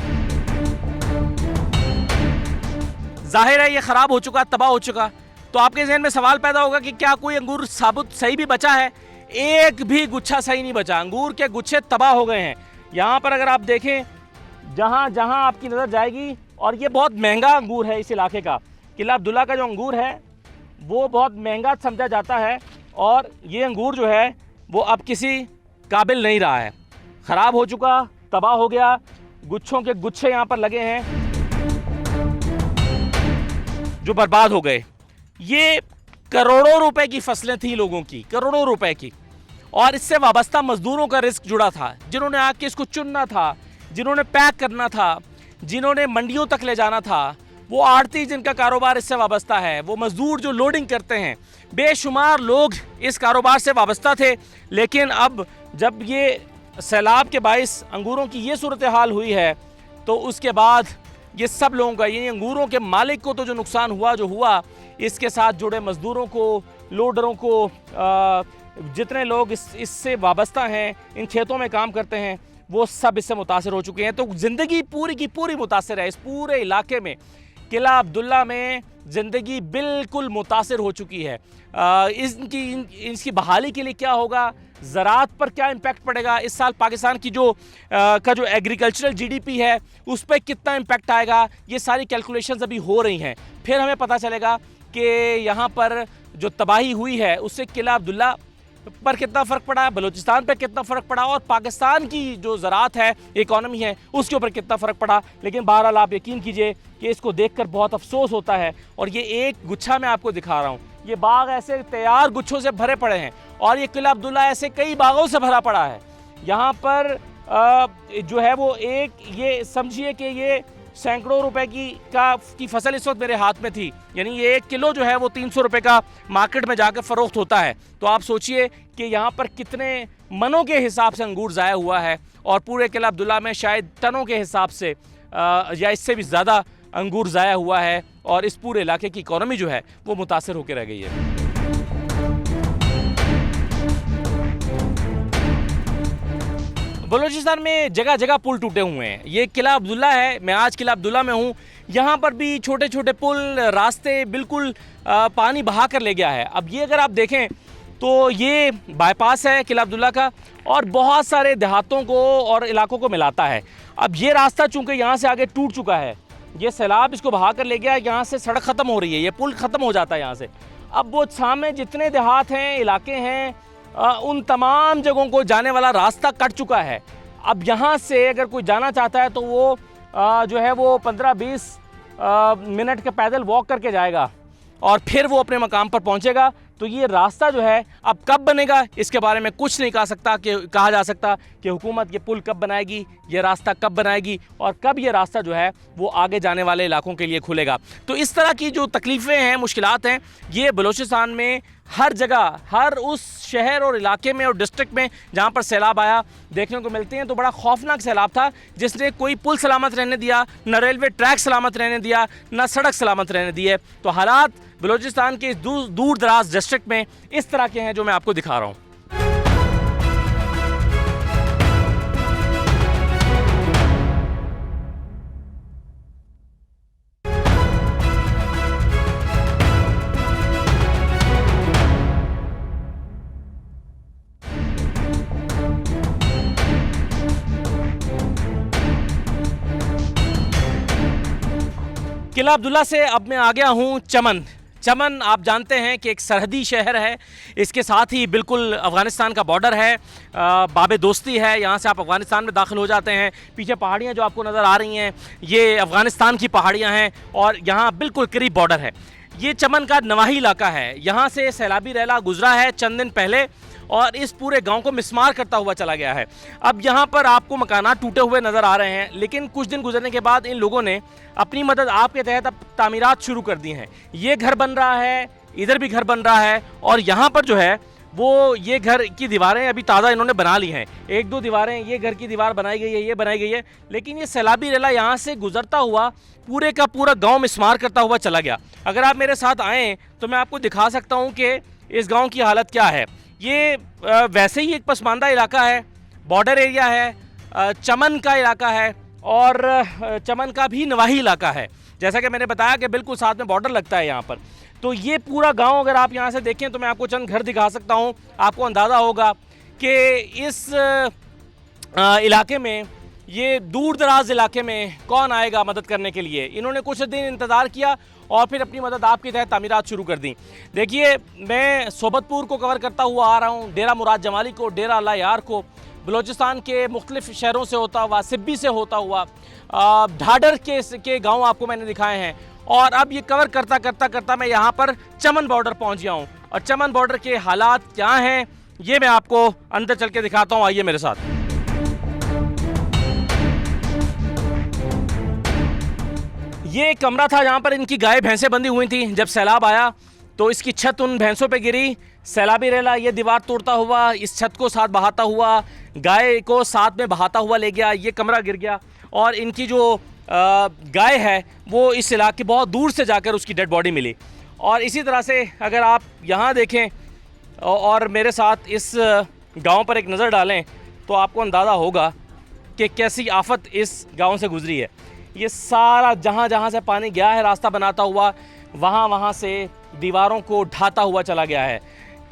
जाहिर है ये ख़राब हो चुका, तबाह हो चुका। तो आपके जहन में सवाल पैदा होगा कि क्या कोई अंगूर साबुत सही भी बचा है? एक भी गुच्छा सही नहीं बचा, अंगूर के गुच्छे तबाह हो गए हैं। यहाँ पर अगर आप देखें, जहाँ जहाँ आपकी नज़र जाएगी, और ये बहुत महंगा अंगूर है इस इलाके का। किला अब्दुल्ला का जो अंगूर है वो बहुत महंगा समझा जाता है और ये अंगूर जो है वो अब किसी काबिल नहीं रहा है, ख़राब हो चुका, तबाह हो गया। गुच्छों के गुच्छे यहाँ पर लगे हैं जो बर्बाद हो गए। ये करोड़ों रुपए की फसलें थी लोगों की, करोड़ों रुपए की, और इससे वाबस्ता मजदूरों का रिस्क जुड़ा था, जिन्होंने आके इसको चुनना था, जिन्होंने पैक करना था, जिन्होंने मंडियों तक ले जाना था, वो आड़ती जिनका कारोबार इससे वाबस्ता है, वो मजदूर जो लोडिंग करते हैं, बेशुमार लोग इस कारोबार से वाबस्ता थे। लेकिन अब जब ये सैलाब के बाइस अंगूरों की ये सूरत हाल हुई है, तो उसके बाद ये सब लोगों का, यानी अंगूरों के मालिक को तो जो नुकसान हुआ जो हुआ, इसके साथ जुड़े मजदूरों को, लोडरों को, जितने लोग इससे वाबस्ता हैं, इन खेतों में काम करते हैं, वो सब इससे मुतासर हो चुके हैं। तो ज़िंदगी पूरी की पूरी मुतासर है। इस पूरे इलाके में, किला अब्दुल्ला में ज़िंदगी बिल्कुल मुतासर हो चुकी है। इसकी बहाली के लिए क्या होगा, ज़राअत पर क्या इम्पैक्ट पड़ेगा, इस साल पाकिस्तान की जो एग्रीकल्चरल जीडीपी है उस पर कितना इम्पैक्ट आएगा, ये सारी कैलकुलेशंस अभी हो रही हैं। फिर हमें पता चलेगा कि यहाँ पर जो तबाही हुई है उससे किला अब्दुल्ला पर कितना फ़र्क पड़ा, बलूचिस्तान पर कितना फ़र्क पड़ा, और पाकिस्तान की जो ज़राअत है, इकॉनमी है, उसके ऊपर कितना फ़र्क पड़ा। लेकिन बहरहाल आप यकीन कीजिए कि इसको देखकर बहुत अफसोस होता है। और ये एक गुच्छा मैं आपको दिखा रहा हूँ, ये बाग ऐसे तैयार गुच्छों से भरे पड़े हैं, और ये किला अब्दुल्ला ऐसे कई बागों से भरा पड़ा है। यहाँ पर जो है वो एक, ये समझिए कि ये सैकड़ों रुपए की फसल इस वक्त मेरे हाथ में थी, यानी ये 1 किलो जो है वो 300 रुपए का मार्केट में जाकर फ़रोख्त होता है। तो आप सोचिए कि यहाँ पर कितने मनों के हिसाब से अंगूर ज़ाया हुआ है, और पूरे किला अब्दुल्ला में शायद टनों के हिसाब से या इससे भी ज़्यादा अंगूर ज़ाया हुआ है, और इस पूरे इलाके की इकॉनमी जो है वो मुतासर होकर रह गई है। बलूचिस्तान में जगह जगह पुल टूटे हुए हैं। ये किला अब्दुल्ला है, मैं आज किला अब्दुल्ला में हूँ। यहाँ पर भी छोटे छोटे पुल, रास्ते बिल्कुल पानी बहा कर ले गया है। अब ये अगर आप देखें तो ये बाईपास है किला अब्दुल्ला का, और बहुत सारे देहातों को और इलाकों को मिलाता है। अब ये रास्ता चूँकि यहाँ से आगे टूट चुका है, ये सैलाब इसको बहा कर ले गया, यहाँ से सड़क ख़त्म हो रही है, ये पुल ख़त्म हो जाता है यहाँ से। अब वो सामने जितने देहात हैं, इलाके हैं, उन तमाम जगहों को जाने वाला रास्ता कट चुका है। अब यहाँ से अगर कोई जाना चाहता है तो वो जो है वो 15-20 मिनट के पैदल वॉक करके जाएगा, और फिर वो अपने मकाम पर पहुँचेगा। तो ये रास्ता जो है अब कब बनेगा, इसके बारे में कुछ नहीं कहा जा सकता कि हुकूमत ये पुल कब बनाएगी, ये रास्ता कब बनाएगी, और कब ये रास्ता जो है वो आगे जाने वाले इलाकों के लिए खुलेगा। तो इस तरह की जो तकलीफ़ें हैं, मुश्किलात हैं, ये बलूचिस्तान में हर जगह, हर उस शहर और इलाके में और डिस्ट्रिक्ट में जहाँ पर सैलाब आया, देखने को मिलते हैं। तो बड़ा खौफनाक सैलाब था, जिसने कोई पुल सलामत रहने दिया, न रेलवे ट्रैक सलामत रहने दिया, न सड़क सलामत रहने दिए। तो हालात बलूचिस्तान के दूर दराज डिस्ट्रिक्ट में इस तरह के हैं जो मैं आपको दिखा रहा हूँ। किला अब्दुल्ला से अब मैं आ गया हूँ चमन। चमन आप जानते हैं कि एक सरहदी शहर है, इसके साथ ही बिल्कुल अफ़गानिस्तान का बॉर्डर है, बाबे दोस्ती है, यहाँ से आप अफ़गानिस्तान में दाखिल हो जाते हैं। पीछे पहाड़ियाँ जो आपको नज़र आ रही हैं, ये अफ़गानिस्तान की पहाड़ियाँ हैं, और यहाँ बिल्कुल करीब बॉर्डर है। ये चमन का नवाही इलाका है, यहाँ से सैलाबी रैला गुजरा है चंद दिन पहले, और इस पूरे गांव को मिसमार करता हुआ चला गया है। अब यहाँ पर आपको मकानात टूटे हुए नज़र आ रहे हैं, लेकिन कुछ दिन गुजरने के बाद इन लोगों ने अपनी मदद आपके तहत अब तामीरात शुरू कर दी हैं। ये घर बन रहा है, इधर भी घर बन रहा है, और यहाँ पर जो है वो ये घर की दीवारें अभी ताज़ा इन्होंने बना ली हैं। 1-2 दीवारें, ये घर की दीवार बनाई गई है, ये बनाई गई है, लेकिन ये सैलाबी रेला यहाँ से गुजरता हुआ पूरे का पूरा गांव मिसमार करता हुआ चला गया। अगर आप मेरे साथ आएँ तो मैं आपको दिखा सकता हूँ कि इस गांव की हालत क्या है। ये वैसे ही एक पसमानदा इलाका है, बॉर्डर एरिया है, चमन का इलाका है, और चमन का भी नवाही इलाका है। जैसा कि मैंने बताया कि बिल्कुल साथ में बॉर्डर लगता है यहाँ पर। तो ये पूरा गांव अगर आप यहाँ से देखें तो मैं आपको चंद घर दिखा सकता हूँ, आपको अंदाज़ा होगा कि इस इलाके में, ये दूर दराज इलाके में कौन आएगा मदद करने के लिए। इन्होंने कुछ दिन इंतज़ार किया और फिर अपनी मदद आपके तहत तामीरात शुरू कर दी। देखिए, मैं सोबतपुर को कवर करता हुआ आ रहा हूँ, डेरा मुराद जमाली को, डेरा अल्लाह यार को, बलूचिस्तान के मुख्तलिफ शहरों से होता हुआ, सिब्बी से होता हुआ, ढाडर के गांव आपको मैंने दिखाए हैं, और अब ये कवर करता करता करता मैं यहाँ पर चमन बॉर्डर पहुँच गया हूँ। और चमन बॉर्डर के हालात क्या हैं ये मैं आपको अंदर चल के दिखाता हूँ, आइए मेरे साथ। ये एक कमरा था जहाँ पर इनकी गाय भैंसें बंधी हुई थी। जब सैलाब आया तो इसकी छत उन भैंसों पे गिरी, सैलाबी रेला ये दीवार तोड़ता हुआ इस छत को साथ बहाता हुआ, गाय को साथ में बहाता हुआ ले गया, ये कमरा गिर गया और इनकी जो गाय है वो इस इलाके बहुत दूर से जाकर उसकी डेड बॉडी मिली। और इसी तरह से अगर आप यहाँ देखें और मेरे साथ इस गांव पर एक नज़र डालें तो आपको अंदाज़ा होगा कि कैसी आफत इस गांव से गुजरी है। ये सारा जहाँ जहाँ से पानी गया है रास्ता बनाता हुआ वहाँ से दीवारों को ढाता हुआ चला गया है।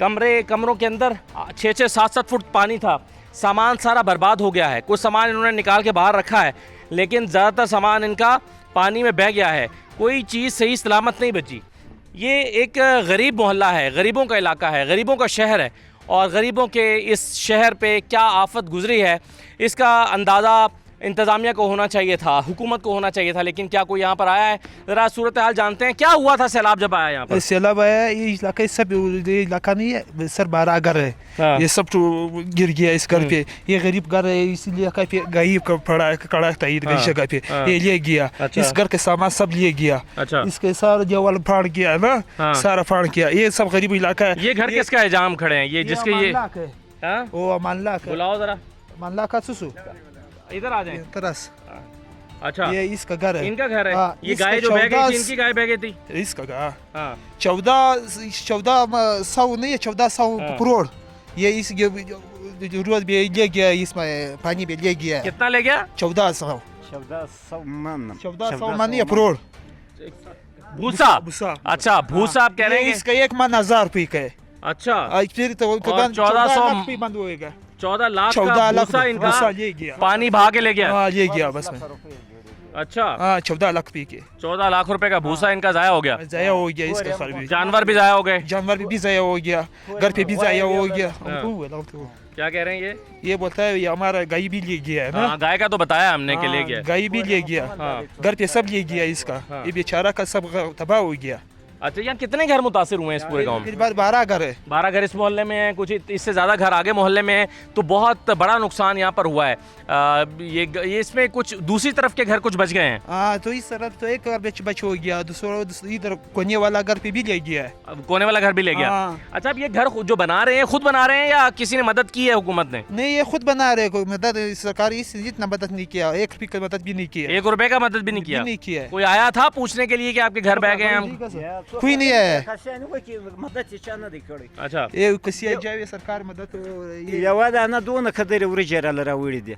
कमरों के अंदर 6-6, 7-7 फुट पानी था। सामान सारा बर्बाद हो गया है। कुछ सामान इन्होंने निकाल के बाहर रखा है लेकिन ज़्यादातर सामान इनका पानी में बह गया है। कोई चीज़ सही सलामत नहीं बची। ये एक गरीब मोहल्ला है, गरीबों का इलाका है, गरीबों का शहर है और गरीबों के इस शहर पे क्या आफत गुजरी है इसका अंदाज़ा इंतज़ामिया को होना चाहिए था, हुकूमत को होना चाहिए था, लेकिन क्या कोई यहाँ पर आया है? ज़रा सूरत हाल जानते हैं। क्या हुआ था सैलाब जब आया यहाँ पर? सैलाब आया, ये इलाका सब ये इलाका नहीं है सर, 12 घर है। हाँ। ये सब गिर गया इस घर पे। ये गरीब घर है इसीलिए गरीब का पड़ा था इस जगह पे। हाँ। ये ले गया। अच्छा। इस घर के सामान सब ले गया। अच्छा। इसके सारा जवाल फाड़ गया ना। हाँ। सारा फाड़ गया। ये सब गरीब इलाका है। ये घर किसका है? जाम खड़े हैं ये जिसके ये हाँ? वो अमानला का। बुलाओ ज़रा, अमानला का सुसु इधर आ जाए। तरस। अच्छा, ये इसका घर है। इनका घर है। हाँ, ये इसका गाय जो बह गई 14 थी इनकी गाय बह गई थी। इसका घर हाँ। 1400 नहीं है, 1400 हाँ। करोड़। ये इस रोज भी ले गया, इसमें पानी भी ले गया। कितना ले गया? 1400 मन या करोड़ भूसा। भूसा। अच्छा, भूसा आप कह रहे ये हैं? इसका 1,000 रुपये का है। अच्छा, फिर तो 1400 लाख रुपये बंद होएगा। 14 लाख 14 का लाख भूसा इनका भूसा ले गया। पानी बहा के ले गया। हाँ ले गया बस में। अच्छा, हाँ 14 लाख रुपये के 14 लाख रुपए का भूसा इनका जाया हो गया। जाया हो गया इसका सर भी। जानवर भी जाया हो गए। जानवर भी जाया हो गया, घर पे भी जाया हो गया। क्या कह रहे हैं ये बोलता है ये हमारा गाय भी ले गया है ना। हाँ, गाय का तो बताया हमने कि ले गया। गाय भी ले गया। हाँ। घर पे सब ले गया इसका। हाँ। ये बेचारा का सब तबाह हो गया। अच्छा, यहाँ कितने घर मुतासिर हुए हैं इस पूरे गांव में? फिर बाद 12 घर है। 12 घर इस मोहल्ले में हैं, कुछ इससे ज़्यादा घर आगे मोहल्ले में हैं, तो बहुत बड़ा नुकसान यहाँ पर हुआ है। ये इसमें कुछ दूसरी तरफ के घर कुछ बच गए हैं। हाँ तो इस तरफ तो एक घर बच हो गया, दूसरा इधर कोने वाला घर पे भी ले गया है। अब कोने वाला घर भी ले गया। हाँ। अच्छा, अब ये घर जो बना रहे हैं खुद बना रहे हैं या किसी ने मदद की है हुकूमत ने? नहीं ये खुद बना रहे, कोई मदद सरकार इतना मदद नहीं किया, 1 रुपये का मदद भी नहीं किया। 1 रुपए का मदद भी नहीं किया? नहीं किया। कोई आया था पूछने के लिए कि आपके घर बह गए हैं हम? कोई नहीं है। अच्छा, ये किसी जावे सरकार मदद Я вода на дона кадыре урыжера лара уриде.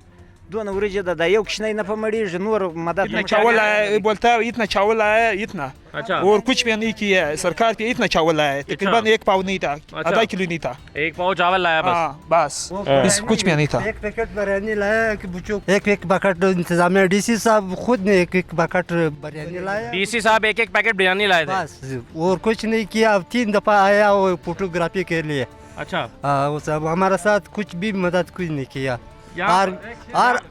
Дона уриде да я кшнай на помарije нур मदद इतना चावल आया, बोलता है इतना चावल आया इतना। अच्छा। और कुछ भी नहीं किया है सरकार पे। इतना चावल आया है, तकरीबन 1 पाव नहीं था, आधा किलो नहीं था। 1 पाव चावल लाया बस। हाँ बस, इस कुछ भी नहीं था। एक पैकेट बिरयानी लाया कि बुचो एक पैकेट इंतजामिया डीसी साहब खुद ने एक पैकेट बिरयानी लाया। डीसी साहब 1 पैकेट बिरयानी लाए थे। बस और कुछ नहीं किया। 3 दफा आया वो फोटोग्राफी के लिए। अच्छा, वो सब हमारे साथ कुछ भी मदद कुछ नहीं किया। और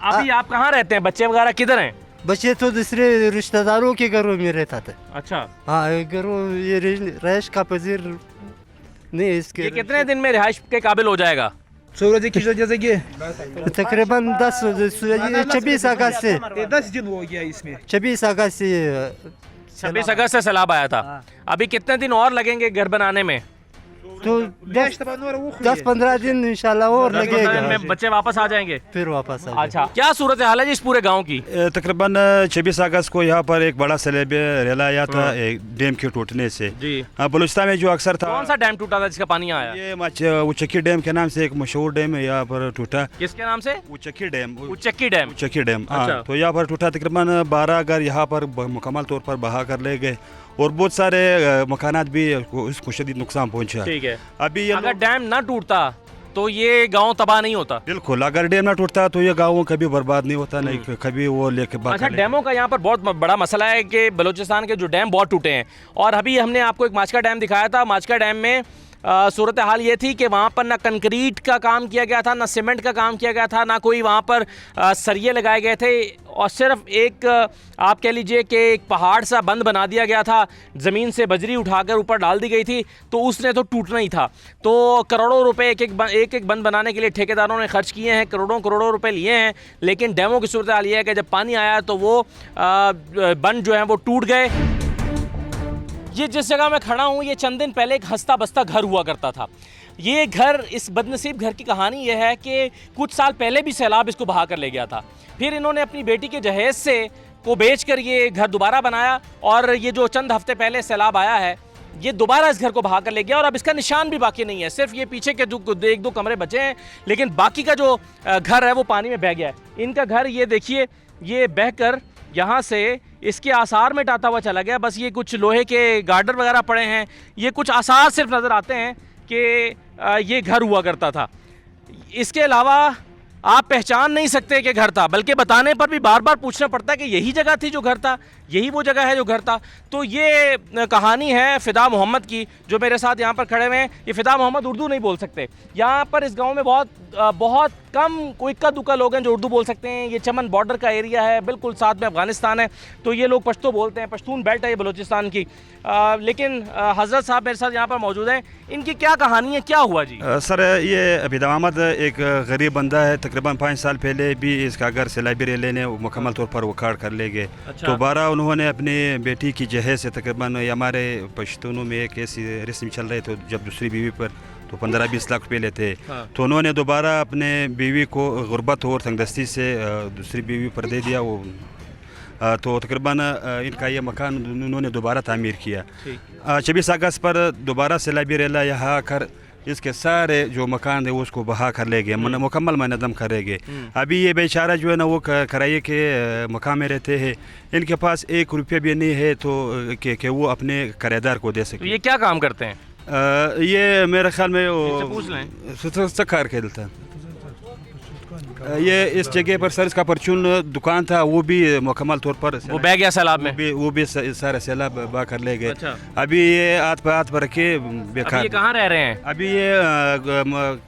अभी आप कहाँ रहते हैं? बच्चे वगैरह किधर हैं? बच्चे तो दूसरे रिश्तेदारों के घरों में रहता था। अच्छा, हाँ घरों ये रहायश का पजीर नहीं इसके। ये कितने दिन में रिहाइश के काबिल हो जाएगा? तकरीबन 26 अगस्त से 10 दिन हो गया इसमें। 26 अगस्त से 26 अगस्त से सैलाब आया था। अभी कितने दिन और लगेंगे घर बनाने में? तो 10-15 दिन इंशाल्लाह और 10-15 दिन लगेगा। में बच्चे वापस आ जाएंगे। फिर वापस आ अच्छा, क्या सूरत हाल है जी इस पूरे गांव की? तकरीबन 26 अगस्त को यहाँ पर एक बड़ा सैलाब रेला आया था एक डैम के टूटने से। जी। बलूचिस्तान में जो अक्सर था। कौन सा डैम टूटा था जिसका पानी आया? ये उच्चक्की डैम के नाम से एक मशहूर डैम है यहाँ पर टूटा। किसके नाम से? उच्चक्की डैम। उच्चक्की डैम। उच्चक्की डैम। अच्छा। हाँ, तो यहाँ पर टूटा। तकरीबन 12 घर यहाँ पर मुकम्मल तौर पर बहा कर ले गए और बहुत सारे मकानात भी उसको शदीद नुकसान पहुँचा। ठीक है। अभी अगर डैम ना टूटता तो ये गांव तबाह नहीं होता? बिल्कुल, अगर डैम ना टूटता तो ये गाँव कभी बर्बाद नहीं होता, नहीं कभी वो लेके। अच्छा, डैमों का यहाँ पर बहुत बड़ा मसला है कि बलूचिस्तान के जो डैम बहुत टूटे हैं और अभी हमने आपको एक माचका डैम दिखाया था। माचका डैम में सूरत हाल ये थी कि वहाँ पर ना कंक्रीट का काम किया गया था, ना सीमेंट का काम किया गया था, ना कोई वहाँ पर सरिये लगाए गए थे, और सिर्फ एक आप कह लीजिए कि एक पहाड़ सा बंद बना दिया गया था, ज़मीन से बजरी उठाकर ऊपर डाल दी गई थी, तो उसने तो टूटना ही था। तो करोड़ों रुपए एक एक बंद बनाने के लिए ठेकेदारों ने खर्च किए हैं, करोड़ों रुपए लिए हैं, लेकिन डैमों की सूरत हाल ये है कि जब पानी आया तो वो बंद जो है वो टूट गए। ये जिस जगह मैं खड़ा हूँ, ये चंद दिन पहले एक हंसता बसता घर हुआ करता था। ये घर, इस बदनसीब घर की कहानी ये है कि कुछ साल पहले भी सैलाब इसको बहा कर ले गया था। फिर इन्होंने अपनी बेटी के जहेज से को बेचकर ये घर दोबारा बनाया, और ये जो चंद हफ्ते पहले सैलाब आया है ये दोबारा इस घर को बहा कर ले गया, और अब इसका निशान भी बाकी नहीं है। सिर्फ ये पीछे के एक दो कमरे बचे हैं, लेकिन बाकी का जो घर है वो पानी में बह गया है। इनका घर ये देखिए, ये बहकर यहाँ से इसके आसार मिटाता हुआ चला गया। बस ये कुछ लोहे के गार्डर वगैरह पड़े हैं, ये कुछ आसार सिर्फ नज़र आते हैं कि ये घर हुआ करता था। इसके अलावा आप पहचान नहीं सकते कि घर था, बल्कि बताने पर भी बार बार पूछना पड़ता है कि यही जगह थी जो घर था, यही वो जगह है जो घर था। तो ये कहानी है फ़िदा मोहम्मद की, जो मेरे साथ यहाँ पर खड़े हुए हैं। ये फ़िदा मोहम्मद उर्दू नहीं बोल सकते। यहाँ पर इस गांव में बहुत कम कोई इक्का दुक्का लोग हैं जो उर्दू बोल सकते हैं। ये चमन बॉर्डर का एरिया है, बिल्कुल साथ में अफ़गानिस्तान है, तो ये लोग पश्तो बोलते हैं। पश्तून बेल्ट है ये बलूचिस्तान की। लेकिन हज़रत साहब मेरे साथ यहाँ पर मौजूद हैं। इनकी क्या कहानी है, क्या हुआ जी? सर, ये फ़िदा मोहम्मद एक गरीब बंदा है। तकरीबन 5 साल पहले भी इसका घर सैलाबी रेले ने मुकम्मल तौर पर उखाड़ कर ले गए। अच्छा। दोबारा उन्होंने अपनी बेटी की जहेज से, तकरीबन हमारे पश्तूनों में एक ऐसी रस्म चल रही, तो जब दूसरी बीवी पर तो 15-20 लाख रुपए लेते। हाँ। तो उन्होंने दोबारा अपने बीवी को गुर्बत और तंगदस्ती से दूसरी बीवी पर दे दिया। वो तो तकरीबन इनका ये मकान उन्होंने दोबारा तामीर किया। 26 अगस्त पर दोबारा सैलाबी रेला यहाँ आकर इसके सारे जो मकान है वो उसको बहा कर ले गए, मुकम्मल मनदम करेंगे। अभी ये बेचारा जो है ना वो किराए के मकान में रहते हैं, इनके पास 1 रुपया भी नहीं है तो कि वो अपने किराएदार को दे सके। तो ये क्या काम करते हैं? ये मेरे ख्याल में पूछ लें। सकार खेलता। ये इस जगह पर सर इसका परचून दुकान था, वो भी मुकम्मल तौर पर वो बह गया सैलाब में। वो भी सारा सैलाब बहा कर ले गए। अच्छा। अभी ये हाथ पर रखे बेकार। ये कहाँ रह रहे हैं? अभी ये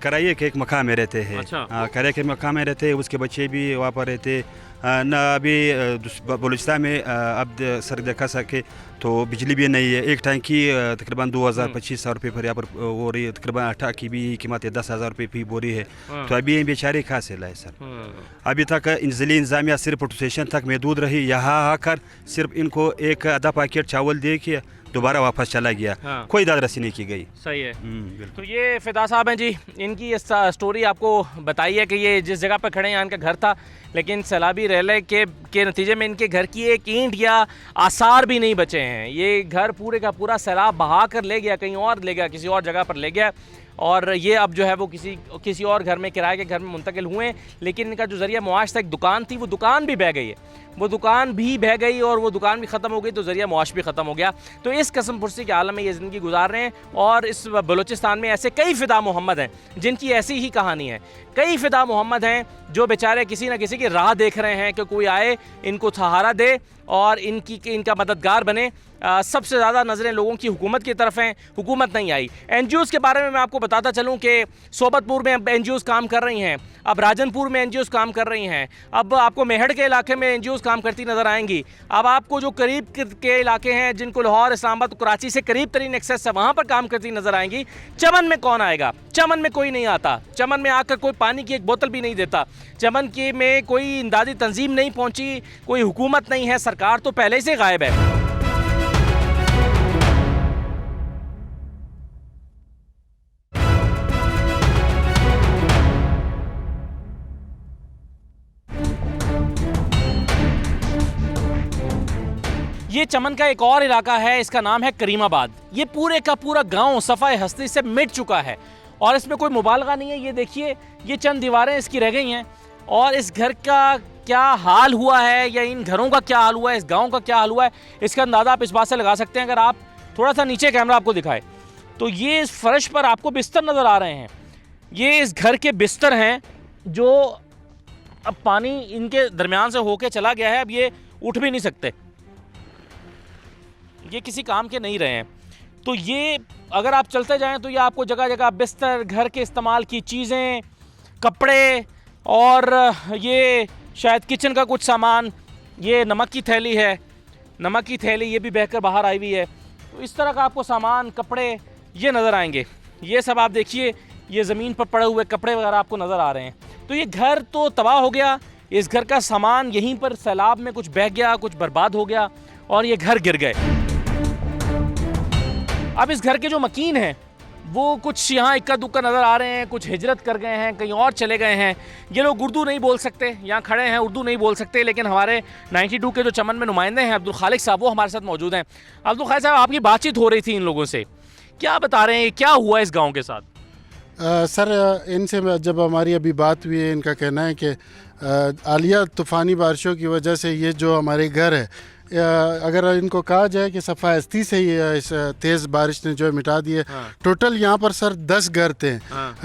कराइए के एक मकान में रहते हैं। अच्छा। कराइए के मकान में रहते हैं, उसके बच्चे भी वहाँ पर रहते। ना अभी बलूचिस्तान में अब सर देखा सके तो बिजली भी नहीं है। एक टैंकी तकरीबन 2000-2500 रुपये पर यहाँ पर हो रही है। तकरीबन आटा की भी कीमत 10,000 रुपये फी बोरी है। तो अभी ये बेचारे कहाँ से लाए सर? अभी तक ज़िली इंतज़ामिया सिर्फ पुलिस स्टेशन तक महदूद रही। यहाँ आकर सिर्फ इनको एक आधा पैकेट चावल दे के दोबारा वापस चला गया। हाँ। कोई दाद रसी नहीं की गई। सही है। तो ये फ़िदा साहब हैं जी, इनकी ये स्टोरी आपको बताई है कि ये जिस जगह पर खड़े हैं यहाँ इनका घर था, लेकिन सैलाबी रेले के नतीजे में इनके घर की एक ईंट या आसार भी नहीं बचे हैं। ये घर पूरे का पूरा सैलाब बहा कर ले गया, कहीं और ले गया, किसी और जगह पर ले गया, और ये अब जो है वो किसी और घर में, किराए के घर में मुंतकिल हुए। लेकिन इनका जो ज़रिया मुआश था, एक दुकान थी, वो दुकान भी बह गई है, वो दुकान भी बह गई और वो दुकान भी ख़त्म हो गई, तो ज़रिया मुआश भी ख़त्म हो गया। तो इस कसम पुरसी के आलम में ये ज़िंदगी गुजार रहे हैं। और इस बलूचिस्तान में ऐसे कई फ़िदा मोहम्मद हैं जिनकी ऐसी ही कहानी है। कई फ़िदा मोहम्मद हैं जो बेचारे किसी न किसी की राह देख रहे हैं कि कोई आए, इनको सहारा दे और इनका मददगार बने। सबसे ज़्यादा नज़रें लोगों की हुकूमत की तरफ हैं, हुकूमत नहीं आई। NGOs के बारे में मैं आपको बताता चलूँ कि सोबतपुर में NGOs काम कर रही हैं, अब राजनपुर में NGOs काम कर रही हैं, अब आपको मेहड़ के इलाके में NGOs काम करती नज़र आएंगी। अब आपको जो करीब के इलाके हैं, जिनको लाहौर, इस्लामाबाद, कराची से करीब तरीन एक्सेस है, वहाँ पर काम करती नज़र आएंगी। चमन में कौन आएगा? चमन में कोई नहीं आता। चमन में आकर कोई पानी की एक बोतल भी नहीं देता। चमन के में कोई इमदादी तंजीम नहीं पहुँची, कोई हुकूमत नहीं है, सरकार तो पहले से गायब है। ये चमन का एक और इलाका है, इसका नाम है करीमाबाद। ये पूरे का पूरा गांव सफ़ाए हस्ती से मिट चुका है और इसमें कोई मुबालगा नहीं है। ये देखिए, ये चंद दीवारें इसकी रह गई हैं और इस घर का क्या हाल हुआ है या इन घरों का क्या हाल हुआ है, इस गांव का क्या हाल हुआ है, इसका अंदाज़ा आप इस बात से लगा सकते हैं। अगर आप थोड़ा सा नीचे कैमरा आपको दिखाए तो ये इस फर्श पर आपको बिस्तर नज़र आ रहे हैं। ये इस घर के बिस्तर हैं जो अब पानी इनके दरमियान से होके चला गया है, अब ये उठ भी नहीं सकते, ये किसी काम के नहीं रहे हैं। तो ये अगर आप चलते जाएं तो ये आपको जगह जगह बिस्तर, घर के इस्तेमाल की चीज़ें, कपड़े और ये शायद किचन का कुछ सामान, ये नमक की थैली है, नमक की थैली ये भी बहकर बाहर आई हुई है। तो इस तरह का आपको सामान, कपड़े ये नज़र आएंगे। ये सब आप देखिए, ये ज़मीन पर पड़े हुए कपड़े वगैरह आपको नज़र आ रहे हैं। तो ये घर तो तबाह हो गया, इस घर का सामान यहीं पर सैलाब में कुछ बह गया, कुछ बर्बाद हो गया और ये घर गिर गए। अब इस घर के जो मकीन हैं वो कुछ यहाँ इक्का दुक्का नज़र आ रहे हैं, कुछ हिजरत कर गए हैं, कहीं और चले गए हैं। ये लोग उर्दू नहीं बोल सकते, यहाँ खड़े हैं उर्दू नहीं बोल सकते, लेकिन हमारे 92 के जो चमन में नुमाइंदे हैं अब्दुल खालिक साहब, वो हमारे साथ मौजूद हैं। अब्दुल खालिक साहब, आपकी बातचीत हो रही थी इन लोगों से, क्या बता रहे हैं, क्या हुआ इस गाँव के साथ? सर, इनसे जब हमारी अभी बात हुई है, इनका कहना है कि आलिया तूफ़ानी बारिशों की वजह से ये जो हमारे घर है, अगर इनको कहा जाए कि सफ़ायस्ती से ये इस तेज़ बारिश ने जो है मिटा दिए। टोटल यहाँ पर सर 10 घर थे।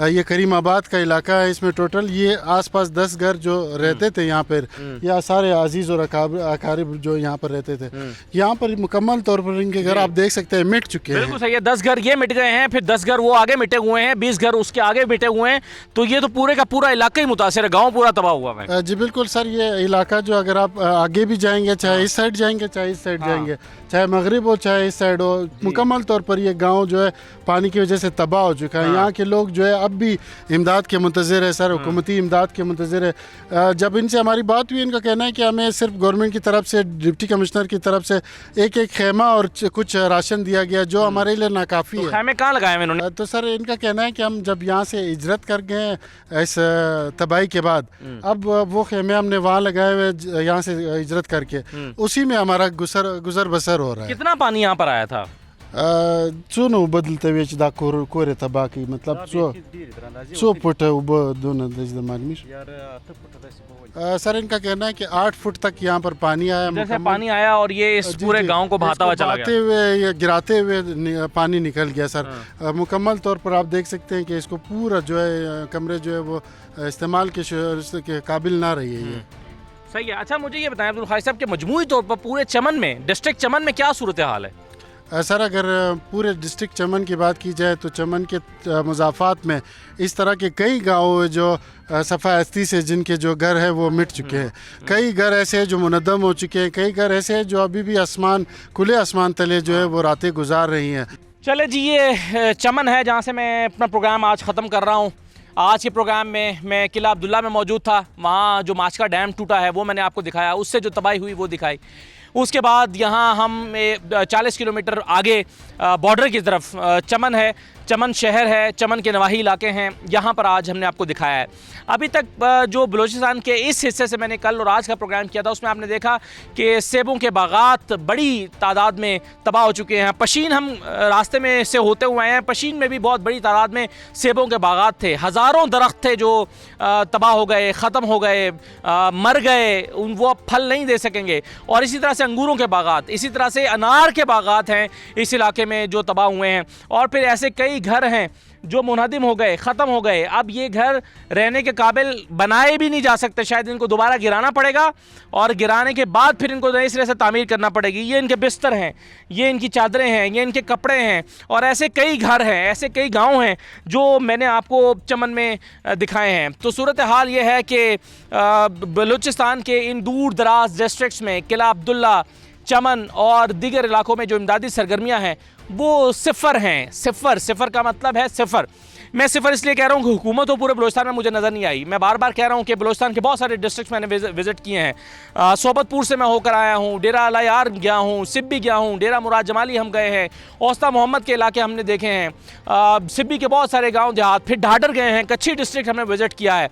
ये करीमाबाद का इलाका है, इसमें टोटल ये आसपास 10 घर जो रहते थे यहाँ पर, या सारे अजीज़ और अकारिब जो यहाँ पर रहते थे, यहाँ पर मुकम्मल तौर पर इनके घर आप देख सकते हैं मिट चुके हैं। बिल्कुल सही है, 10 घर ये मिट गए हैं, फिर 10 घर वो आगे मिटे हुए हैं, 20 घर उसके आगे मिटे हुए हैं। तो ये तो पूरे का पूरा इलाका ही मुतासिर है, गाँव पूरा तबाह हुआ है। जी बिल्कुल सर, ये इलाका जो अगर आप आगे भी जाएंगे, चाहे इस साइड चाहे इस साइड जाएंगे, चाहे मगरिब हो चाहे इस साइड हो, मुकम्मल तौर पर ये गांव जो है पानी की वजह से तबाह हो चुका है। यहाँ के लोग जो है अब भी इमदाद के मुंतज़िर है सर, हुकूमती इमदाद के मुंतज़िर है। जब इनसे हमारी बात हुई, इनका कहना है कि हमें सिर्फ गवर्नमेंट की तरफ से, डिप्टी कमिश्नर की तरफ से एक खैमा और कुछ राशन दिया गया, जो हमारे लिए नाकाफ़ी है। खैमे कहाँ लगाए हैं इन्होंने? तो सर इनका कहना है कि हम जब यहाँ से हिजरत कर गए इस तबाही के बाद, अब वो खेमे हमने वहाँ लगाए हुए यहाँ से हिजरत करके, उसी में हमारा गुजर बसर हो रहा है। कितना पानी यहाँ पर आया था? चुनो बदलते हुए कोरे तबाह की, मतलब 100 फुट दोनों सर इनका कहना है कि 8 फुट तक यहाँ पर पानी आया, जैसे पानी आया और ये इस पूरे गांव को बहाता हुआ चला गया, हुए या गिराते हुए पानी निकल गया सर। मुकम्मल तौर पर आप देख सकते हैं कि इसको पूरा जो है कमरे जो है वो इस्तेमाल के काबिल ना रही है ये। सही है। अच्छा, मुझे ये बताएं अब्दुल खालिक साहब, के मजमूई तौर पर पूरे चमन में, डिस्ट्रिक्ट चमन में क्या सूरत हाल है? सर अगर पूरे डिस्ट्रिक्ट चमन की बात की जाए तो चमन के मुज़ाफ़ात में इस तरह के कई गाँव जो सफ़ायस्ती से जिनके जो घर है वो मिट चुके हैं। कई घर ऐसे हैं जो मुनद्दम हो चुके हैं, कई घर ऐसे हैं जो अभी भी खुले आसमान तले जो है वो रातें गुजार रही हैं। चले जी, ये चमन है जहाँ से मैं अपना प्रोग्राम आज ख़त्म कर रहा हूँ। आज के प्रोग्राम में मैं किला अब्दुल्ला में मौजूद था, वहाँ जो माचका डैम टूटा है वो मैंने आपको दिखाया, उससे जो तबाही हुई वो दिखाई। उसके बाद यहाँ हम 40 किलोमीटर आगे बॉर्डर की तरफ चमन है, चमन शहर है, चमन के नवाही इलाके हैं, यहाँ पर आज हमने आपको दिखाया है। अभी तक जो बलूचिस्तान के इस हिस्से से मैंने कल और आज का प्रोग्राम किया था, उसमें आपने देखा कि सेबों के बागात बड़ी तादाद में तबाह हो चुके हैं। पशीन हम रास्ते में से होते हुए हैं, पशीन में भी बहुत बड़ी तादाद में सेबों के बागात थे, हज़ारों दरख्त थे जो तबाह हो गए, ख़त्म हो गए, मर गए, वो अब फल नहीं दे सकेंगे। और इसी तरह से अंगूरों के बागात, इसी तरह से अनार के बागात हैं इस इलाके में जो तबाह हुए हैं। और फिर ऐसे कई घर हैं जो मुनहदिम हो गए, ख़त्म हो गए। अब ये घर रहने के काबिल बनाए भी नहीं जा सकते, शायद इनको दोबारा गिराना पड़ेगा और गिराने के बाद फिर इनको नए सिरे से तामीर करना पड़ेगी। ये इनके बिस्तर हैं, ये इनकी चादरें हैं, ये इनके कपड़े हैं, और ऐसे कई घर हैं, ऐसे कई गांव हैं जो मैंने आपको चमन में दिखाए हैं। तो सूरत हाल ये है कि बलूचिस्तान के इन दूर दराज डिस्ट्रिक्ट्स में, किला अब्दुल्ला, चमन और दीगर इलाकों में जो इमदादी सरगर्मियाँ हैं वो सिफर हैं। सिफर का मतलब है सिफर। मैं सिफर इसलिए कह रहा हूँ कि हुकूमत तो पूरे बलूचिस्तान में मुझे नज़र नहीं आई। मैं बार बार कह रहा हूँ कि बलूचिस्तान के बहुत सारे डिस्ट्रिक्ट मैंने विज़िट किए हैं। सोबतपुर से मैं होकर आया हूँ, डेरा अलायार गया हूँ, सिब्बी गया हूँ, डेरा मुराद जमाली हम गए हैं, औस्ता मोहम्मद के इलाके हमने देखे हैं, सिब्बी के बहुत सारे गाँव देहात, फिर ढाडर गए हैं, कच्छी डिस्ट्रिक्ट हमने विज़िट किया है।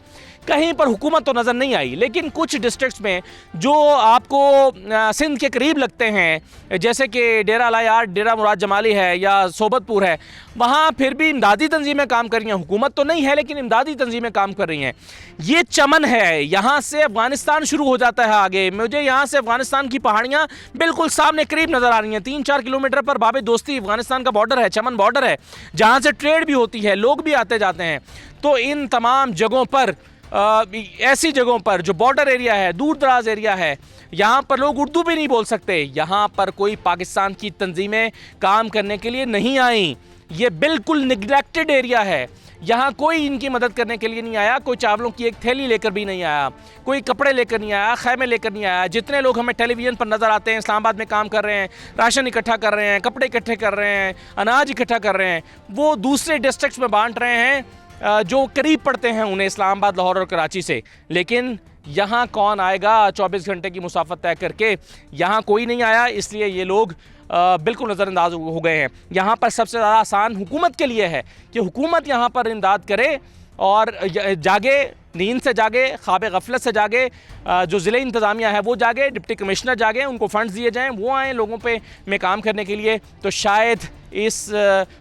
कहीं पर हुकूमत तो नज़र नहीं आई, लेकिन कुछ डिस्ट्रिक्ट्स में जो आपको सिंध के करीब लगते हैं, जैसे कि डेरा अलायार, डेरा मुराद जमाली है या सोबतपुर है, वहाँ फिर भी इमदादी तंजीमें काम कर रही हैं। हुकूमत तो नहीं है लेकिन इमदादी तंजीमें काम कर रही हैं। ये चमन है, यहाँ से अफ़गानिस्तान शुरू हो जाता है आगे। मुझे यहाँ से अफ़गानिस्तान की पहाड़ियाँ बिल्कुल सामने करीब नज़र आ रही हैं। 3-4 किलोमीटर पर बाबे दोस्ती अफ़गानिस्तान का बॉर्डर है, चमन बॉर्डर है, जहाँ से ट्रेड भी होती है, लोग भी आते जाते हैं। तो इन तमाम जगहों पर ऐसी जगहों पर जो बॉर्डर एरिया है, दूर दराज एरिया है, यहाँ पर लोग उर्दू भी नहीं बोल सकते। यहाँ पर कोई पाकिस्तान की तंजीमें काम करने के लिए नहीं आई। ये बिल्कुल निगलेक्टेड एरिया है। यहाँ कोई इनकी मदद करने के लिए नहीं आया। कोई चावलों की एक थैली लेकर भी नहीं आया, कोई कपड़े लेकर नहीं आया, खैमे लेकर नहीं आया। जितने लोग हमें टेलीविज़न पर नज़र आते हैं, इस्लामाबाद में काम कर रहे हैं, राशन इकट्ठा कर रहे हैं, कपड़े इकट्ठे कर रहे हैं, अनाज इकट्ठा कर रहे हैं, वो दूसरे डिस्ट्रिक्ट्स में बांट रहे हैं जो करीब पड़ते हैं उन्हें, इस्लामाबाद, लाहौर और कराची से। लेकिन यहाँ कौन आएगा 24 घंटे की मुसाफत तय करके? यहाँ कोई नहीं आया, इसलिए ये लोग बिल्कुल नज़रअंदाज हो गए हैं। यहाँ पर सबसे ज़्यादा आसान हुकूमत के लिए है कि हुकूमत यहाँ पर इमदाद करे और जागे, नींद से जागे, ख्वाब गफलत से जागे, जो ज़िले इंतज़ामिया है वो जागे, डिप्टी कमिश्नर जागे, उनको फ़ंड्स दिए जाएँ, वो आएँ लोगों पे में काम करने के लिए। तो शायद इस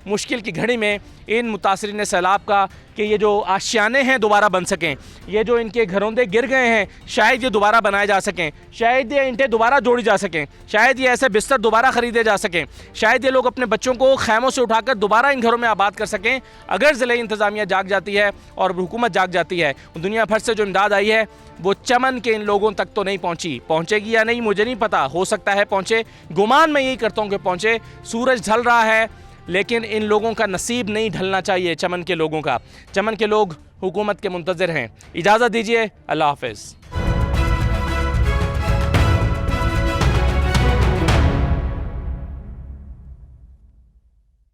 मुश्किल की घड़ी में इन मुतासरीन सैलाब का कि ये जो आशियाने हैं दोबारा बन सकें, ये जो इनके घरोंदे गिर गए हैं शायद ये दोबारा बनाए जा सकें, शायद ये ईंटें दोबारा जोड़ी जा सकें, शायद ये ऐसे बिस्तर दोबारा ख़रीदे जा सकें, शायद ये लोग अपने बच्चों को खैमों से उठाकर दोबारा इन घरों में आबाद कर सकें, अगर ज़िले इंतज़ामिया जाग जाती है और हुकूमत जाग जाती है। दुनिया भर से जो इमदाद आई है वो चमन के इन लोगों तक तो नहीं पहुंची। पहुंचेगी या नहीं मुझे नहीं पता, हो सकता है पहुंचे, गुमान मैं यही करता हूं कि पहुंचे। सूरज ढल रहा है, लेकिन इन लोगों का नसीब नहीं ढलना चाहिए, चमन के लोगों का। चमन के लोग हुकूमत के मुंतज़िर हैं। इजाज़त दीजिए, अल्लाह हाफ़िज़।